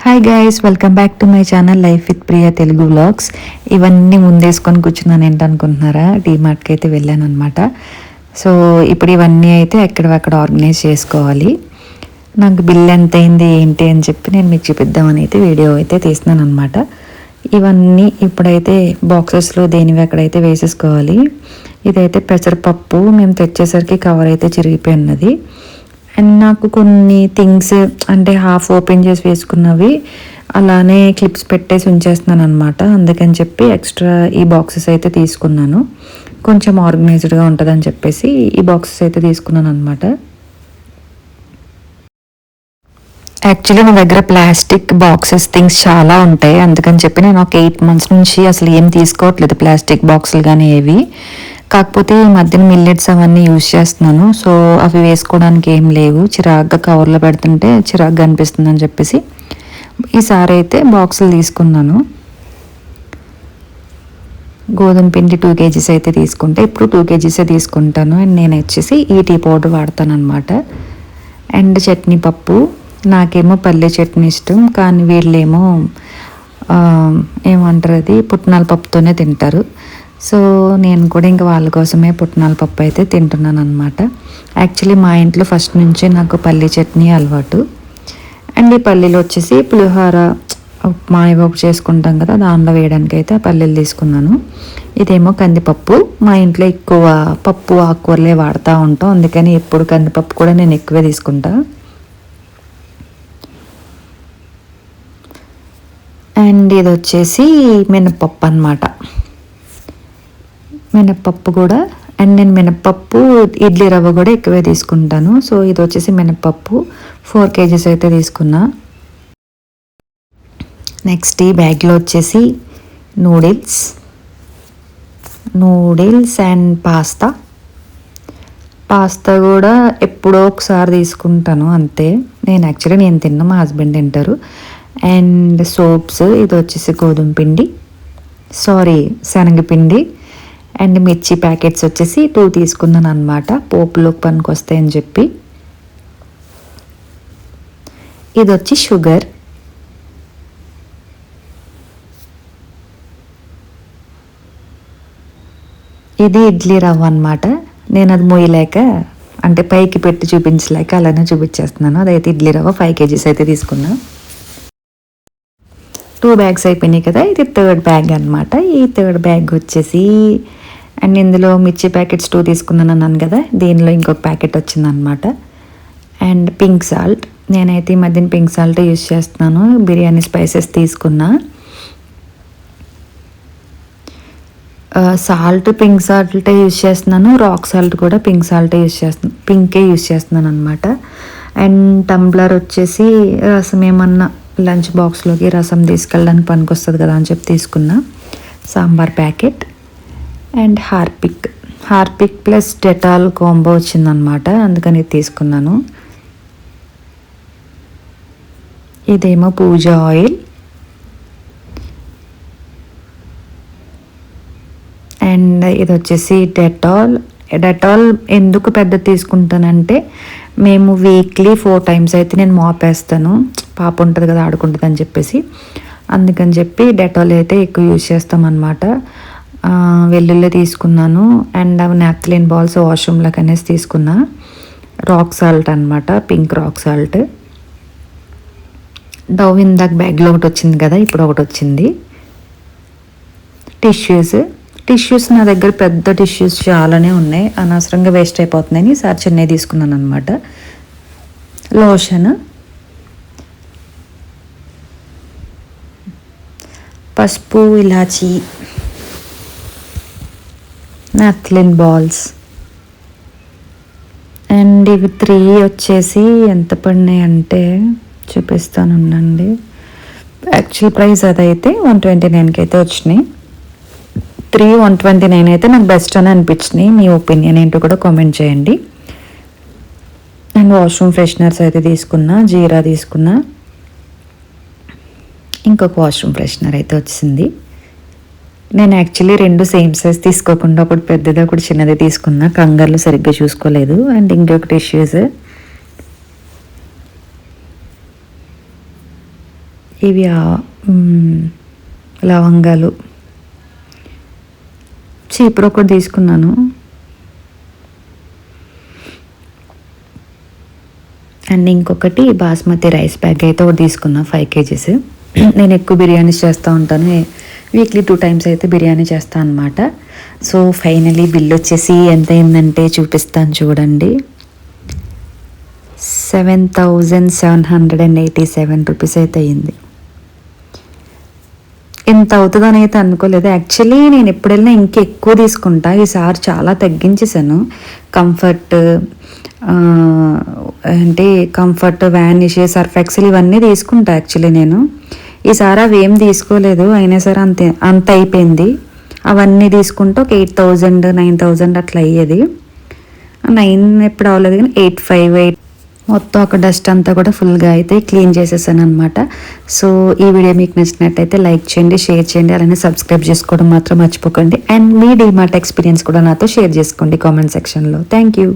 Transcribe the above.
Hi guys, welcome back to my channel life with Priya Telugu vlogs. ఇవన్నీ ముందేసుకొని కూర్చున్నాను ఏంటనుకుంటున్నారా? డీమార్ట్కి అయితే వెళ్ళాను అనమాట. సో ఇప్పుడు ఇవన్నీ అయితే ఎక్కడక్కడ ఆర్గనైజ్ చేసుకోవాలి. నాకు బిల్ ఎంత అయింది ఏంటి అని చెప్పి నేను మీకు చూపిద్దామని అయితే వీడియో అయితే తీస్తున్నాను అనమాట. ఇవన్నీ ఇప్పుడైతే బాక్సెస్లో దేనివి అక్కడైతే వేసేసుకోవాలి. ఇదైతే పెసరపప్పు మేము తెచ్చేసరికి కవర్ అయితే చిరిగిపోయి ఉన్నది. అండ్ నాకు కొన్ని థింగ్స్ అంటే హాఫ్ ఓపెన్ చేసి వేసుకున్నవి అలానే క్లిప్స్ పెట్టేసి ఉంచేస్తున్నాను అనమాట. అందుకని చెప్పి ఎక్స్ట్రా ఈ బాక్సెస్ అయితే తీసుకున్నాను. కొంచెం ఆర్గనైజ్డ్గా ఉంటుందని చెప్పేసి ఈ బాక్సెస్ అయితే తీసుకున్నాను అనమాట. యాక్చువల్లీ నా దగ్గర ప్లాస్టిక్ బాక్సెస్ థింగ్స్ చాలా ఉంటాయి. అందుకని చెప్పి నేను ఒక 8 months నుంచి అసలు ఏం తీసుకోవట్లేదు ప్లాస్టిక్ బాక్సులు కానీ ఏవి. కాకపోతే ఈ మధ్యన మిల్లెట్స్ అవన్నీ యూజ్ చేస్తున్నాను. సో అవి వేసుకోవడానికి ఏం లేవు, చిరాగ్గా కవర్లో పెడుతుంటే చిరాగ్గా అనిపిస్తుంది అని చెప్పేసి ఈసారి అయితే బాక్సులు తీసుకున్నాను. గోధుమ పిండి 2 kgs అయితే తీసుకుంటే ఇప్పుడు 2 kgs తీసుకుంటాను. అండ్ నేను వచ్చేసి ఈ టీ పౌడర్ వాడతాను అనమాట. అండ్ చట్నీ పప్పు, నాకేమో పల్లె చట్నీ ఇష్టం, కానీ వీళ్ళేమో ఏమంటారు అది పుట్నాల పప్పుతోనే తింటారు. సో నేను కూడా ఇంకా వాళ్ళ కోసమే పుట్నాల పప్పు అయితే తింటున్నాను అనమాట. యాక్చువల్లీ మా ఇంట్లో ఫస్ట్ నుంచి నాకు పల్లీ చట్నీ అలవాటు. అండ్ ఈ పల్లీలు వచ్చేసి పులిహోర ఉప్మా ఇవి ఒకటి చేసుకుంటాం కదా, దానిలో వేయడానికి అయితే ఆ పల్లీలు తీసుకున్నాను. ఇదేమో కందిపప్పు. మా ఇంట్లో ఎక్కువ పప్పు ఆకుకూరలే వాడుతూ ఉంటాం, అందుకని ఎప్పుడు కందిపప్పు కూడా నేను ఎక్కువే తీసుకుంటా. అండ్ ఇది వచ్చేసి మినపప్పు అన్నమాట. మినప్పప్పు కూడా, అండ్ నేను మినప్పప్పు ఇడ్లీ రవ్వ కూడా ఎక్కువే తీసుకుంటాను. సో ఇది వచ్చేసి మినప్పప్పు 4 kgs అయితే తీసుకున్నా. నెక్స్ట్ ఈ బ్యాగ్లో వచ్చేసి నూడిల్స్ అండ్ పాస్తా కూడా ఎప్పుడో ఒకసారి తీసుకుంటాను అంతే. నేను తిన్న మా హస్బెండ్ తింటారు. అండ్ సోప్స్, ఇది వచ్చేసి శనగపిండి. అండ్ మిర్చి ప్యాకెట్స్ వచ్చేసి 2 తీసుకున్నాను అనమాట, పోపులోకి పనికి వస్తాయని చెప్పి. ఇది వచ్చి షుగర్. ఇది ఇడ్లీ రవ్వ అనమాట. నేను అది మోయలేక అంటే పైకి పెట్టి చూపించలేక అలానే చూపించేస్తున్నాను. అదైతే ఇడ్లీ రవ్వ 5 kgs అయితే తీసుకున్నా. 2 bags అయిపోయినాయి కదా, ఇది 3rd బ్యాగ్ అనమాట. ఈ 3rd బ్యాగ్ వచ్చేసి అండ్ ఇందులో మిర్చి ప్యాకెట్స్ 2 తీసుకున్నాను అన్నాను కదా, దీనిలో ఇంకొక ప్యాకెట్ వచ్చిందనమాట. అండ్ పింక్ సాల్ట్, నేనైతే ఈ మధ్యన పింక్ సాల్ట్ యూజ్ చేస్తున్నాను. బిర్యానీ స్పైసెస్ తీసుకున్నా. పింక్ సాల్టే యూజ్ చేస్తున్నాను. రాక్ సాల్ట్ కూడా పింకే యూజ్ చేస్తున్నాను అనమాట. అండ్ టంబ్లర్ వచ్చేసి రసం ఏమన్నా లంచ్ బాక్స్లోకి రసం తీసుకెళ్ళడానికి పనికి వస్తుంది కదా అని చెప్పి తీసుకున్నా. Sambar packet and Harpic plus Dettol combo వచ్చిందనమాట, అందుకని ఇది తీసుకున్నాను. ఇదేమో పూజ ఆయిల్. అండ్ ఇది వచ్చేసి డెటాల్ ఎందుకు పెద్ద తీసుకుంటానంటే మేము వీక్లీ 4 times అయితే నేను మాపేస్తాను, పాప ఉంటుంది కదా ఆడుకుంటుంది అని చెప్పేసి. అందుకని చెప్పి డెటాల్ అయితే ఎక్కువ యూజ్ చేస్తాం అన్నమాట. వెల్లుల్లి తీసుకున్నాను. అండ్ అవి నాప్థలిన్ బాల్స్ వాష్రూమ్లోకి అనేసి తీసుకున్నా. రాక్ సాల్ట్ అనమాట, పింక్ రాక్ సాల్ట్. డవ్ ఇందాక బ్యాగ్లో ఒకటి వచ్చింది కదా, ఇప్పుడు ఒకటి వచ్చింది. టిష్యూస్ నా దగ్గర పెద్ద టిష్యూస్ చాలానే ఉన్నాయి, అనవసరంగా వేస్ట్ అయిపోతున్నాయని ఈసారి చిన్నవి తీసుకున్నాను అనమాట. లోషన్, పసుపు, ఇలాచీ, నాప్థలిన్ బాల్స్. అండ్ ఇవి 3 వచ్చేసి ఎంత పడినాయి అంటే చూపిస్తాను ఉండండి. యాక్చువల్ ప్రైస్ అదైతే 129కి అయితే వచ్చినాయి. 3 129 అయితే నాకు బెస్ట్ అని అనిపించినాయి. మీ ఒపీనియన్ ఏంటో కూడా కామెంట్ చేయండి. అండ్ వాష్రూమ్ ఫ్రెషనర్స్ అయితే తీసుకున్నా, జీరా తీసుకున్నా. ఇంకొక వాష్రూమ్ ఫ్రెషనర్ అయితే వచ్చింది. నేను యాక్చువల్లీ 2 సేమ్ సైజ్ తీసుకోకుండా ఒకటి పెద్దది ఒకటి చిన్నది తీసుకున్నా, కంగారులో సరిగ్గా చూసుకోలేదు. అండ్ ఇంకొక టిష్యూస్, ఇవి లవంగాలు, చీపురు ఒకటి తీసుకున్నాను. అండ్ ఇంకొకటి బాస్మతి రైస్ బ్యాగ్ అయితే ఒకటి తీసుకున్నా 5 kgs. నేను ఎక్కువ బిర్యానీస్ చేస్తూ ఉంటాను, వీక్లీ 2 times అయితే బిర్యానీ చేస్తాను అనమాట. సో ఫైనలీ బిల్ వచ్చేసి ఎంత అయిందంటే చూపిస్తాను చూడండి. 7,787 రూపీస్ అయితే అయ్యింది. ఎంత అవుతుందని అయితే అనుకోలేదు. యాక్చువల్లీ నేను ఎప్పుడు వెళ్ళినా ఇంకెక్కువ తీసుకుంటా, ఈసారి చాలా తగ్గించేసాను. కంఫర్ట్ అంటే కంఫర్ట్, వ్యానిష్, సర్ఫ్ ఎక్సెల్ ఇవన్నీ తీసుకుంటా యాక్చువల్లీ నేను. ఈసారి అవి ఏం తీసుకోలేదు, అయినా సరే అంత అయిపోయింది. అవన్నీ తీసుకుంటే ఒక 8,000 9,000 అట్లా అయ్యేది. 9 ఎప్పుడు అవ్వలేదు కానీ 8,500 మొత్తం ఒక డస్ట్ అంతా కూడా ఫుల్గా అయితే క్లీన్ చేసేసాను అనమాట. సో ఈ వీడియో మీకు నచ్చినట్టయితే లైక్ చేయండి, షేర్ చేయండి, అలానే సబ్స్క్రైబ్ చేసుకోవడం మాత్రం మర్చిపోకండి. అండ్ మీ డీమార్ట్ ఎక్స్పీరియన్స్ కూడా నాతో షేర్ చేసుకోండి కామెంట్ సెక్షన్లో. Thank you.